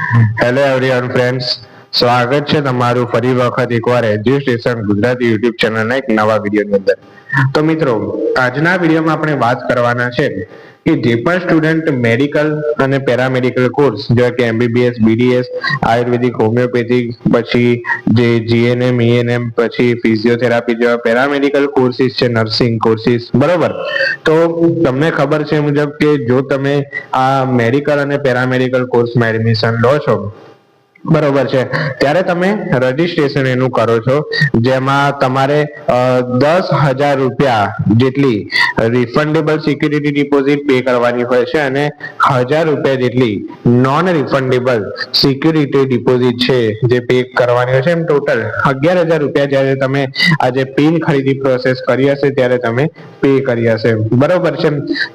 Hello everyone friends, સ્વાગત છે તમારું ફરી વખત એકવાર એજ્યુસ્ટેશન ગુજરાતી યુટ્યુબ ચેનલના એક નવા વિડીયોની અંદર. તો મિત્રો, આજના વિડીયોમાં આપણે વાત કરવાના છે કે જે પણ સ્ટુડન્ટ મેડિકલ અને પેરામેડિકલ કોર્સ જેવા કે એમબીબીએસ, બીડીએસ, આયુર્વેદિક, હોમિયોપેથિક, પછી જે જીએનએમ, ઈએનએમ, પછી ફિઝિયોથેરાપી જેવા પેરામેડિકલ કોર્સિસ છે, નર્સિંગ કોર્સિસ, બરોબર. તો તમને ખબર છે મુજબ કે જો તમે આ મેડિકલ અને પેરામેડિકલ કોર્સમાં એડમિશન લો છો, બરોબર છે, ત્યારે તમે રજીસ્ટ્રેશન એનું કરો છો, જેમાં તમારે 10,000 રૂપિયા જેટલી રિફંડેબલ સિક્યુરિટી ડિપોઝિટ પે કરવાની હોય છે અને 1,000 રૂપિયા જેટલી નોન રિફંડેબલ સિક્યુરિટી ડિપોઝિટ છે જે પે કરવાની હોય છે. એમ ટોટલ 11,000 રૂપિયા જ્યારે તમે આજે પિન ખરીદી પ્રોસેસ કરી હશે ત્યારે તમે પે કરી હશે, બરોબર છે.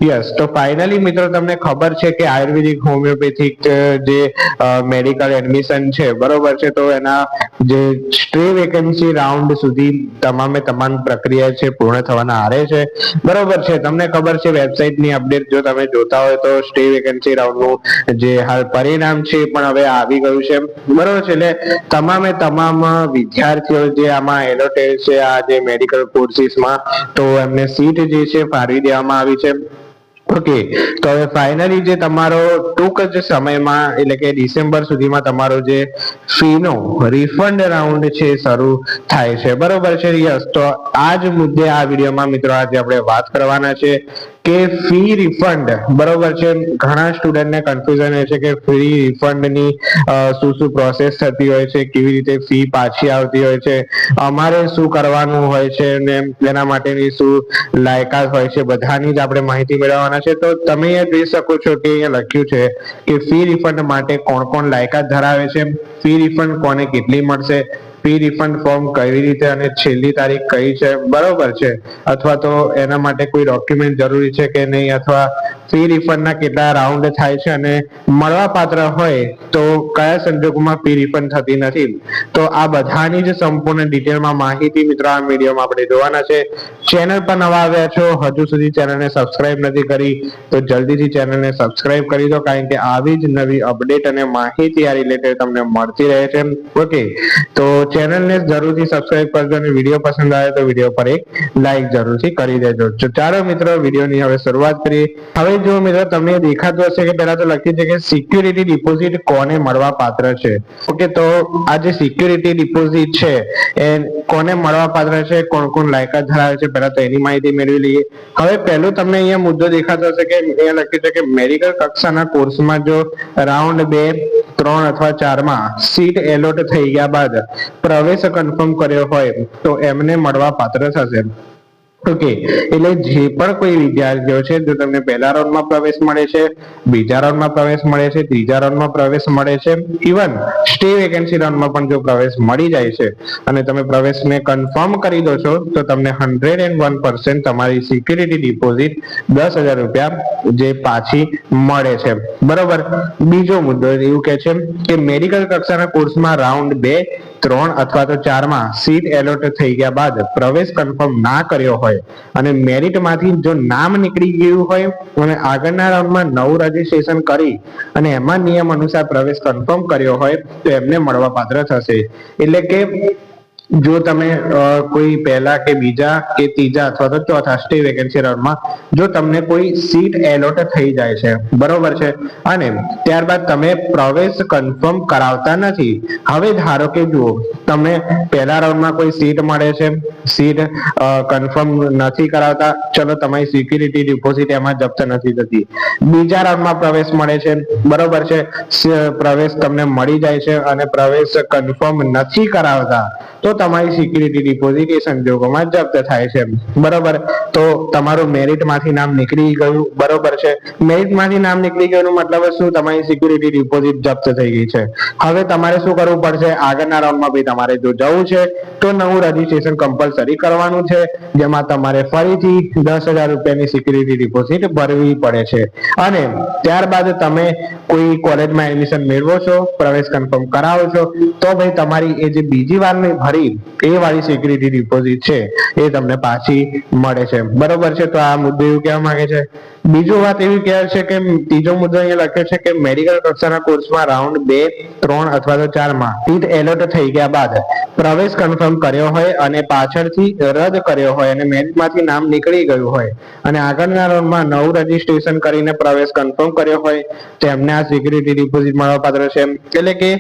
યસ, તો ફાઇનલી મિત્રો તમને ખબર છે કે આયુર્વેદિક, હોમિયોપેથિક જે મેડિકલ એડમિશન છે, બરોબર છે, તો એના જે સ્ટે વેકેન્સી રાઉન્ડ સુધી તમામ પ્રક્રિયા છે પૂર્ણ થવાના આરે છે, બરોબર છે. તમને ખબર છે વેબસાઇટની અપડેટ જો તમે જોતા હોય તો સ્ટે વેકેન્સી રાઉન્ડનું જે હાલ પરિણામ છે પણ હવે આવી ગયું છે, બરોબર છે. એટલે તમામ વિદ્યાર્થીઓ જે આમાં એલોટેડ છે આ જે મેડિકલ કોર્સિસમાં, તો એમને સીટ જે છે ફાળવી દેવામાં આવી છે. ઓકે, તો હવે ફાઇનલી જે તમારો ટૂંક જ સમયમાં એટલે કે ડિસેમ્બર સુધીમાં તમારો જે ફીનો રિફંડ રાઉન્ડ છે શરૂ થાય છે, બરોબર છે. યસ, તો આ જ મુદ્દે આ વિડીયોમાં મિત્રો આજે આપણે વાત કરવાના છે કે ફી રિફંડ, બરોબર છે. ઘણા સ્ટુડન્ટને કન્ફ્યુઝન હોય છે કે ફી રિફંડની શું પ્રોસેસ થતી હોય છે, કેવી રીતે ફી પાછી આવતી હોય છે, અમારે શું કરવાનું હોય છે ને તેના માટેની શું લાયકાત હોય છે, બધાની જ આપણે માહિતી મેળવવાના છે. તો તમે અહીંયા જોઈ શકો છો કે અહીંયા લખ્યું છે કે ફી રિફંડ માટે કોણ કોણ લાયકાત ધરાવે છે, ફી રિફંડ કોને કેટલી મળશે, ફી રિફંડ ફોર્મ કઈ રીતે અને છેલ્લી તારીખ કઈ છે, બરોબર છે, અથવા તો એના માટે કોઈ ડોક્યુમેન્ટ જરૂરી છે કે નહીં, અથવા ફી રિફંડના કેટલા રાઉન્ડ થાય છે અને મળવા પાત્ર હોય તો કયા સંજોગોમાં ફી રિફંડ થતી નથી. તો આ બધાની જ સંપૂર્ણ ડિટેલમાં માહિતી મિત્રો આ વિડીયોમાં આપણે જોવાના છે. ચેનલ પર નવા આવ્યા છો, હજુ સુધી ચેનલને સબસ્ક્રાઇબ નથી કરી તો જલ્દીથી ચેનલને સબસ્ક્રાઇબ કરી દો, કારણ કે આવી જ નવી અપડેટ અને માહિતી આ રિલેટેડ તમને મળતી રહે છે. ઓકે, તો ચેનલને જરૂરથી સબસ્ક્રાઇબ કરજો અને વિડીયો પસંદ આવે તો વિડીયો પર એક લાઈક જરૂરથી કરી દેજો. તો ચાલો મિત્રો, વિડીયોની હવે શરૂઆત કરીએ. હવે જો મિત્રો તમને દેખાતું હશે કે પહેલા તો લખ્યું છે કે સિક્યુરિટી ડિપોઝિટ કોને મળવા પાત્ર છે. ઓકે, તો આ જે સિક્યુરિટી ડિપોઝિટ છે એ કોને મળવા પાત્ર છે, કોણ કોણ લાયકાત ધરાવે છે, પહેલા તો એની માહિતી મેળવી લઈએ. હવે પહેલું તમને અહીંયા મુદ્દો દેખાતો હશે કે અહીંયા લખ્યું છે કે મેડિકલ કક્ષાના કોર્સમાં જો રાઉન્ડ 2, 3 અથવા 4 માં સીટ એલોટ થઈ ગયા બાદ પ્રવેશ કન્ફર્મ કર્યો હોય તો એમને મળવા પાત્ર થશે. ઓકે, એટલે જે પણ કોઈ વિદ્યાર્થીઓ છે, જો તમને પહેલા રાઉન્ડમાં પ્રવેશ મળે છે, બીજા રાઉન્ડમાં પ્રવેશ મળે છે, ત્રીજા રાઉન્ડમાં પ્રવેશ મળે છે, ઇવન સ્ટે વેકેન્સી રાઉન્ડમાં પણ જો પ્રવેશ મળી જાય છે અને તમે પ્રવેશને કન્ફર્મ કરી દો છો તો તમને 101% તમારી સિક્યુરિટી ડિપોઝિટ 10,000 રૂપિયા જે પાછી મળે છે, બરોબર. બીજો મુદ્દો એવું કે છે કે મેડિકલ કક્ષાના કોર્સમાં રાઉન્ડ 2, 3 અથવા તો 4 માં સીટ એલોટ થઈ ગયા બાદ પ્રવેશ કન્ફર્મ ના કર્યો હોય અને મેરિટમાંથી જો નામ નીકળી ગયું હોય અને આગળના રાઉન્ડમાં નવું રજીસ્ટ્રેશન કરી અને એમાં નિયમ અનુસાર પ્રવેશ કન્ફર્મ કર્યો હોય તો એમને મળવા પાત્ર થશે. એટલે કે જો તમે કોઈ પહેલા કે બીજા કે ત્રીજા અથવા તો ચોથા સ્ટે વેકેન્સી રાઉન્ડમાં જો તમને કોઈ સીટ એલોટ થઈ જાય છે, બરોબર છે, અને ત્યારબાદ તમે પ્રવેશ કન્ફર્મ કરાવતા નથી. હવે ધારો કે જુઓ તમે પહેલા રાઉન્ડમાં કોઈ સીટ મળે છે, સીટ કન્ફર્મ નથી કરાવતા, ચલો તમારી સિક્યુરિટી ડિપોઝિટ એમાં જપ્ત નથી થતી. બીજા રાઉન્ડમાં પ્રવેશ મળે છે, બરોબર છે, પ્રવેશ તમને મળી જાય છે અને પ્રવેશ કન્ફર્મ નથી કરાવતા તો તમારી સિક્યુરિટી ડિપોઝિટ એ સંજોગોમાં જપ્ત થાય છે, બરોબર. તો તમારું મેરિટમાંથી નામ નીકળી ગયું, બરોબર છે. મેરિટમાંથી નામ નીકળી ગયું મતલબ શું, તમારી સિક્યુરિટી ડિપોઝિટ જપ્ત થઈ ગઈ છે. હવે તમારે શું કરવું પડશે, આગળના રાઉન્ડમાં ભાઈ તમારે જો જવું છે તો નવું રજીસ્ટ્રેશન કમ્પલસરી કરવાનું છે, જેમાં તમારે ફરીથી 10,000 રૂપિયાની સિક્યુરિટી ડિપોઝિટ ભરવી પડે છે. અને ત્યારબાદ તમે કોઈ કોલેજમાં એડમિશન મેળવો છો, પ્રવેશ કન્ફર્મ કરાવો છો તો ભાઈ તમારી એ જે બીજી વારની ભરી એ વાળી સિક્યુરિટી ડિપોઝિટ છે એ તમને પાછી મળે છે, બરોબર છે. તો આ મુદ્દે એવું કહેવા માંગે છે બીજો વાત એવી કહેવાય છે કે ત્રીજો મુદ્દો અહીંયા લખ્યો છે કે મેડિકલ કક્ષાના કોર્સમાં રાઉન્ડ 2, 3 અથવા તો 4 માં સીટ એલોટ થઈ ગયા બાદ પ્રવેશ કન્ફર્મ કર્યો હોય અને પાછળથી રદ કર્યો હોય અને મેરિટમાંથી નામ નીકળી ગયું હોય અને આગળના રાઉન્ડમાં નવું રજીસ્ટ્રેશન કરીને પ્રવેશ કન્ફર્મ કર્યો હોય તેમને આ સિક્યુરિટી ડિપોઝિટ મળવાપાત્ર છે. એટલે કે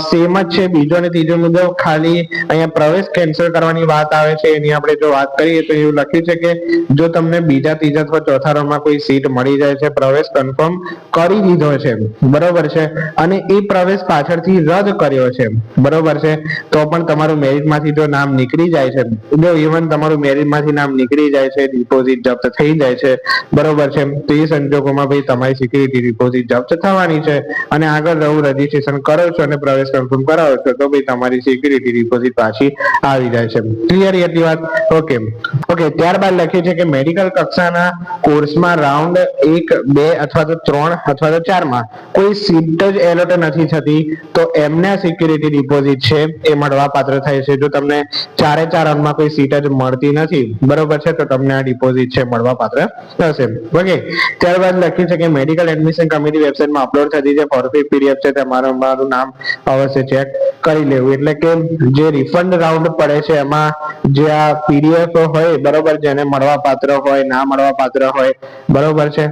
સેમ જ છે બીજો અને ત્રીજો મુદ્દો, ખાલી અહીંયા પ્રવેશ કેન્સલ કરવાની વાત આવે છે. એની આપણે જો વાત કરીએ તો એવું લખ્યું છે કે જો તમને બીજા, ત્રીજા અથવા ચોથા રાઉન્ડમાં કોઈ સીટ મળી જાય છે, પ્રવેશ કન્ફર્મ કરી દીધો છે, બરોબર છે, અને એ પ્રવેશ પાછળથી રદ કર્યો છે, બરોબર છે, તો પણ તમારું મેરિટમાંથી જો નામ નીકળી જાય છે, જો ઇવન તમારું મેરિટમાંથી નામ નીકળી જાય છે, ડિપોઝિટ જપ્ત થઈ જાય છે, બરોબર છે, તો એ સંજોગોમાં ભાઈ તમારી સિક્યુરિટી ડિપોઝિટ જપ્ત થવાની છે અને આગળ નવું રજીસ્ટ્રેશન કરો છો અને પ્રવેશ કન્ફર્મ કરાવો છો તો ભાઈ તમારી સિક્યુરિટી ડિપોઝિટ પાછી આવી જાય છે. ક્લિયર એટલી વાત? ઓકે. ત્યારબાદ લખ્યું છે કે મેડિકલ કક્ષાના કોર્સમાં રાઉન્ડ 1, 2 અથવા તો 3 અથવા તો 4 માં કોઈ સીટ જ એલોટ નથી થતી તો એમને સિક્યુરિટી ડિપોઝિટ છે એ મળવા પાત્ર થાય છે. જો તમને 4 રાઉન્ડમાં કોઈ સીટ જ મળતી નથી, બરોબર છે, તો તમને આ ડિપોઝિટ છે મળવા પાત્ર થશે. ઓકે. ત્યારબાદ લખ્યું છે કે મેડિકલ એડમિશન કમિટી વેબસાઇટમાં અપલોડ થતી જે ફોરફી પીડીએફ છે તમારું નામ અવશ્ય ચેક કરી લેવું. એટલે કે જે રિફંડ રાઉન્ડ પડે છે એમાં જે આ પીડીએફ હોય, બરોબર, જેને મળવા પાત્ર હોય, ના મળવા પાત્ર હોય, બરોબર છે,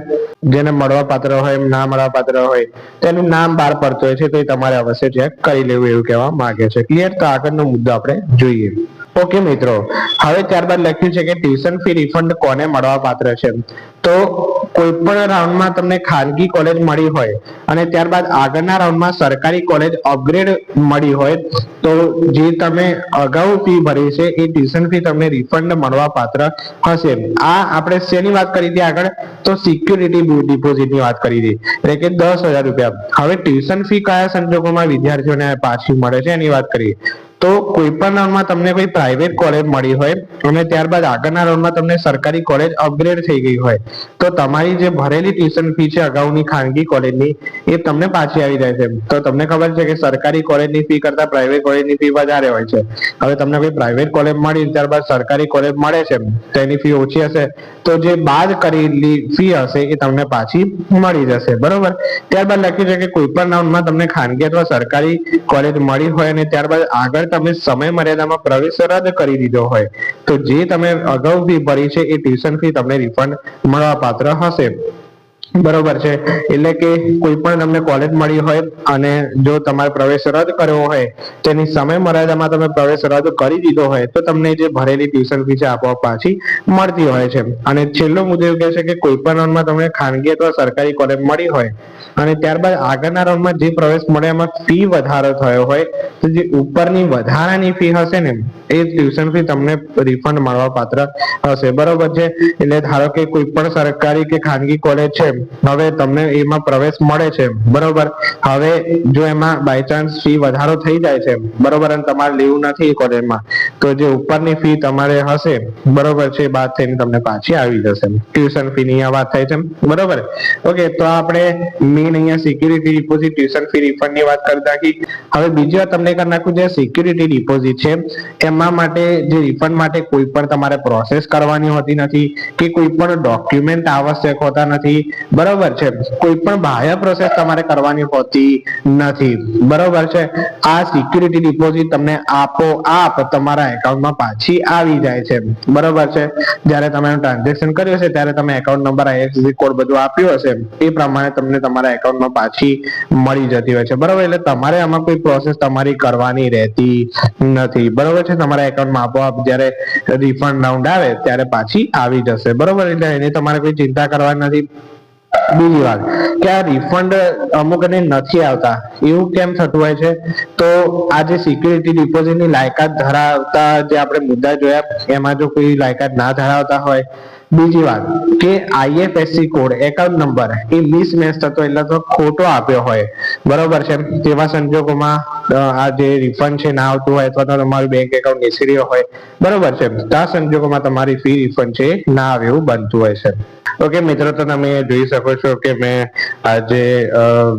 જેને મળવા પાત્ર હોય, ના મળવા પાત્ર હોય, તેનું નામ બહાર પડતું હોય છે તો એ તમારે અવશ્ય ચેક કરી લેવું એવું કહેવા માંગે છે. ક્લિયર? તો આગળનો મુદ્દો આપણે જોઈએ. ઓકે મિત્રો, હવે ત્યારબાદ લખ્યું છે કે ટ્યુશન ફી રિફંડ કોને મળવા પાત્ર છે. તો કોઈ પણ રાઉન્ડમાં તમને ખાનગી કોલેજ મળી હોય અને ત્યારબાદ આગળના રાઉન્ડમાં સરકારી કોલેજ અપગ્રેડ મળી હોય તો જે તમે અગાઉ ફી ભરી છે એ ટ્યુશન ફી તમને રિફંડ મળવા પાત્ર હશે. આ આપણે શેની વાત કરી હતી આગળ? તો સિક્યુરિટી ડિપોઝિટની વાત કરી હતી, એટલે કે 10,000 રૂપિયા. હવે ટ્યુશન ફી કયા સંજોગોમાં વિદ્યાર્થીઓને પાછી મળે છે એની વાત કરીએ. તો કોઈ પણ રાઉન્ડમાં તમને કોઈ પ્રાઇવેટ કોલેજ મળી હોય અને ત્યારબાદ આગળના રાઉન્ડમાં તમને સરકારી કોલેજ અપગ્રેડ થઈ ગઈ હોય તો તમારી જે ભરેલી ટ્યુશન ફી છે અગાઉની ખાનગી કોલેજની એ તમને પાછી આવી જાય છે. તો તમને ખબર છે કે સરકારી કોલેજની ફી કરતા પ્રાઇવેટ કોલેજની ફી વધારે હોય છે. હવે તમને કોઈ પ્રાઇવેટ કોલેજ મળી ત્યારબાદ સરકારી કોલેજ મળે છે તેની ફી ઓછી હશે તો જે બાદ કરેલી ફી હશે એ તમને પાછી મળી જશે, બરોબર. ત્યારબાદ લખ્યું છે કે કોઈ પણ રાઉન્ડમાં તમને ખાનગી અથવા સરકારી કોલેજ મળી હોય અને ત્યારબાદ આગળ તમે સમય મર્યાદામાં પ્રવેશ રદ કરી દીધો હોય તો જે તમે અગાઉ ફી ભરી છે એ ટ્યુશન ફી તમને રિફંડ મળવા પાત્ર હશે, બરોબર છે. એટલે કે કોઈ પણ તમને કોલેજ મળી હોય અને જો તમારે પ્રવેશ રદ કર્યો હોય તેની સમય મર્યાદામાં તમે પ્રવેશ રદ કરી દીધો હોય તો તમને જે ભરેલી ટ્યુશન ફી છે આપોઆપ પાછી મળતી હોય છે. અને છેલ્લો મુદ્દો એવું કહે છે કે કોઈ પણ રાઉન્ડમાં તમને ખાનગી અથવા સરકારી કોલેજ મળી હોય અને ત્યારબાદ આગળના રાઉન્ડમાં જે પ્રવેશ મળે એમાં ફી વધારો થયો હોય તો જે ઉપરની વધારાની ફી હશે ને એ ટ્યુશન ફી તમને રિફંડ મળવા પાત્ર હશે, બરોબર છે. એટલે ધારો કે કોઈ પણ સરકારી કે ખાનગી કોલેજ છે, હવે તમને એમાં પ્રવેશ મળે છે, બરોબર. હવે જો એમાં બાય ચાન્સ ફી વધારો થઈ જાય છે, બરોબર, અને તમારે લેવું નથી એ કોલેજમાં તો જે ઉપરની ફી તમારે હશે, બરોબર છે, બાદ થઈને તમને પાછી આવી જશે. ટ્યુશન ફી ની વાત થાય છે, બરોબર. ઓકે, તો આપણે મેઇન અહીંયા security deposit tuition fee refund ની વાત કરી નાખી. હવે બીજી વાત તમને કરી નાખું જે સિક્યુરિટી ડિપોઝિટ છે એમાં માટે જે રિફંડ માટે કોઈ પણ તમારે પ્રોસેસ કરવાની હોતી નથી કે કોઈ પણ ડોક્યુમેન્ટ આવશ્યક હોતા નથી, બરોબર છે. કોઈ પણ બાહ્ય પ્રોસેસ તમારે કરવાની હોતી નથી, બરોબર છે. આ સિક્યુરિટી ડિપોઝિટ તમને આપોઆપ તમારા એકાઉન્ટમાં પાછી આવી જાય છે, બરોબર છે. જ્યારે તમે ટ્રાન્ઝેક્શન કર્યું હશે ત્યારે તમે એકાઉન્ટ નંબર, IFSC કોડ બધું આપ્યું હશે એ પ્રમાણે તમને તમારા એકાઉન્ટમાં પાછી મળી જતી હોય છે, બરોબર. એટલે તમારે આમાં કોઈ પ્રોસેસ તમારી કરવાની રહેતી નથી, બરોબર છે. તમારા એકાઉન્ટમાં આપોઆપ જ્યારે રિફંડ રાઉન્ડ આવે ત્યારે પાછી આવી જશે, બરોબર. એટલે એની તમારે કોઈ ચિંતા કરવાની નથી. બીજી વાત કે આ રિફંડ અમુકને નથી આવતા એવું કેમ થતું હોય છે? તો આ જે સિક્યુરિટી ડિપોઝિટની લાયકાત ધરાવતા જે આપણે મુદ્દા જોયા એમાં જો કોઈ લાયકાત ના ધરાવતા હોય, બીજી વાત કે IFSC કોડ, એકાઉન્ટ નંબર એ મિસમેચ થતો એટલે તો ખોટો આપ્યો હોય, બરોબર છે, તેવા સંજોગોમાં આ જે રિફંડ છે ના આવતું હોય અથવા તો તમારું બેંક એકાઉન્ટ નિષ્ક્રિય હોય, બરોબર છે, આ સંજોગોમાં તમારી ફી રિફંડ છે ના આવે એવું બનતું હોય છે. ઓકે મિત્રો, તો તમે જોઈ શકો છો કે મેં આજે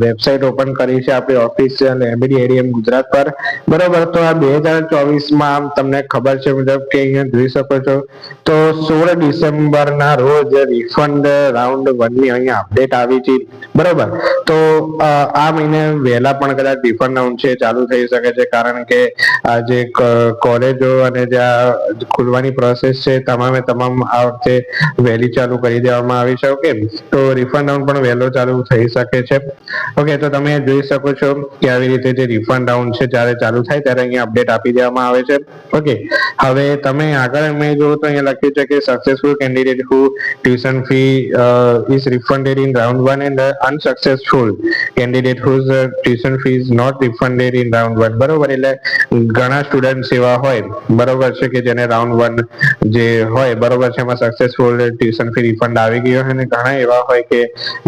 વેબસાઇટ ઓપન કરી છે આપણી ઓફિશિયલ એબીડી ગુજરાત પર, બરોબર. તો આ 2024માં તમને ખબર છે મુજબ કે અહીંયા જોઈ શકો છો તો 16 ડિસેમ્બરના રોજ રિફંડ રાઉન્ડ 1 ની અહીંયા અપડેટ આવી છે, બરોબર. તો આ મહિને વહેલા પણ કદાચ રિફંડ રાઉન્ડ છે ચાલુ થઈ શકે છે, કારણ કે આ જે કોલેજો અને જ્યાં ખુલવાની પ્રોસેસ છે તમામે તમામ આ વખતે વહેલી ચાલુ કરી દેવામાં આવી છે. ઓકે, તો રિફંડ રાઉન્ડ પણ વહેલો ચાલુ થઈ શકે છે. ઓકે, તો તમે જોઈ શકો છો કે આવી રીતે જે રિફંડ રાઉન્ડ છે જ્યારે ચાલુ થાય ત્યારે અહીંયા અપડેટ આપી દેવામાં આવે છે. ઓકે, હવે તમે આગળ મેં જોયું તો અહીંયા લખ્યું છે કે successful candidate who tuition fee is refunded in round 1 and unsuccessful candidate whose tuition fee is not refunded in round 1, બરોબર. એટલે ઘણા સ્ટુડન્ટ એવા હોય, બરોબર છે, કે જેને રાઉન્ડ 1 જે હોય, બરોબર છે, એમાં સક્સેસફુલ ટ્યુશન ફી રિફંડ આવી ગયો અને ઘણા એવા હોય કે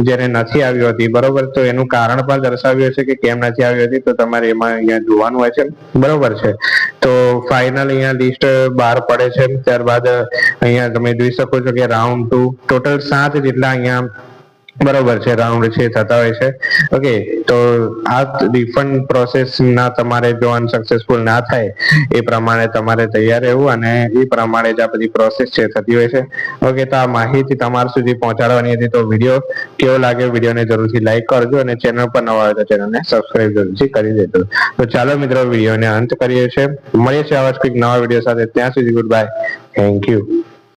જેને નથી આવી હતી, બરોબર. તો એનું કારણ પણ દર્શાવ્યું છે કે કેમ નથી આવી હતી, તો તમારે એમાં અહીંયા જોવાનું હોય છે, બરોબર છે. તો ફાઇનલ અહીંયા લિસ્ટ બહાર પડે છે, ત્યારબાદ અહીંયા તમે જોઈ શકો છો કે રાઉન્ડ 2 ટોટલ 7 જેટલા અહીંયા બરોબર છે રાઉન્ડ છે થતા હોય છે. ઓકે, તો આ રિફંડ પ્રોસેસ ના તમારે જો અનસક્સેસફુલ ના થાય એ પ્રમાણે તમારે તૈયાર રહેવું અને એ પ્રમાણે જ આ બધી પ્રોસેસ છે થતી હોય છે. ઓકે, તો આ માહિતી તમારા સુધી પહોંચાડવાની હતી. તો વિડીયો કેવો લાગ્યો, વિડીયોને જરૂરથી લાઈક કરજો અને ચેનલ પર નવા હોય તો ચેનલને સબસ્ક્રાઇબ જરૂરથી કરી દેજો. તો ચાલો મિત્રો, વિડીયોને અંત કરીએ છીએ. મળીએ છીએ આવા જ કંઈક નવા વિડીયો સાથે. ત્યાં સુધી ગુડ બાય, થેન્ક યુ.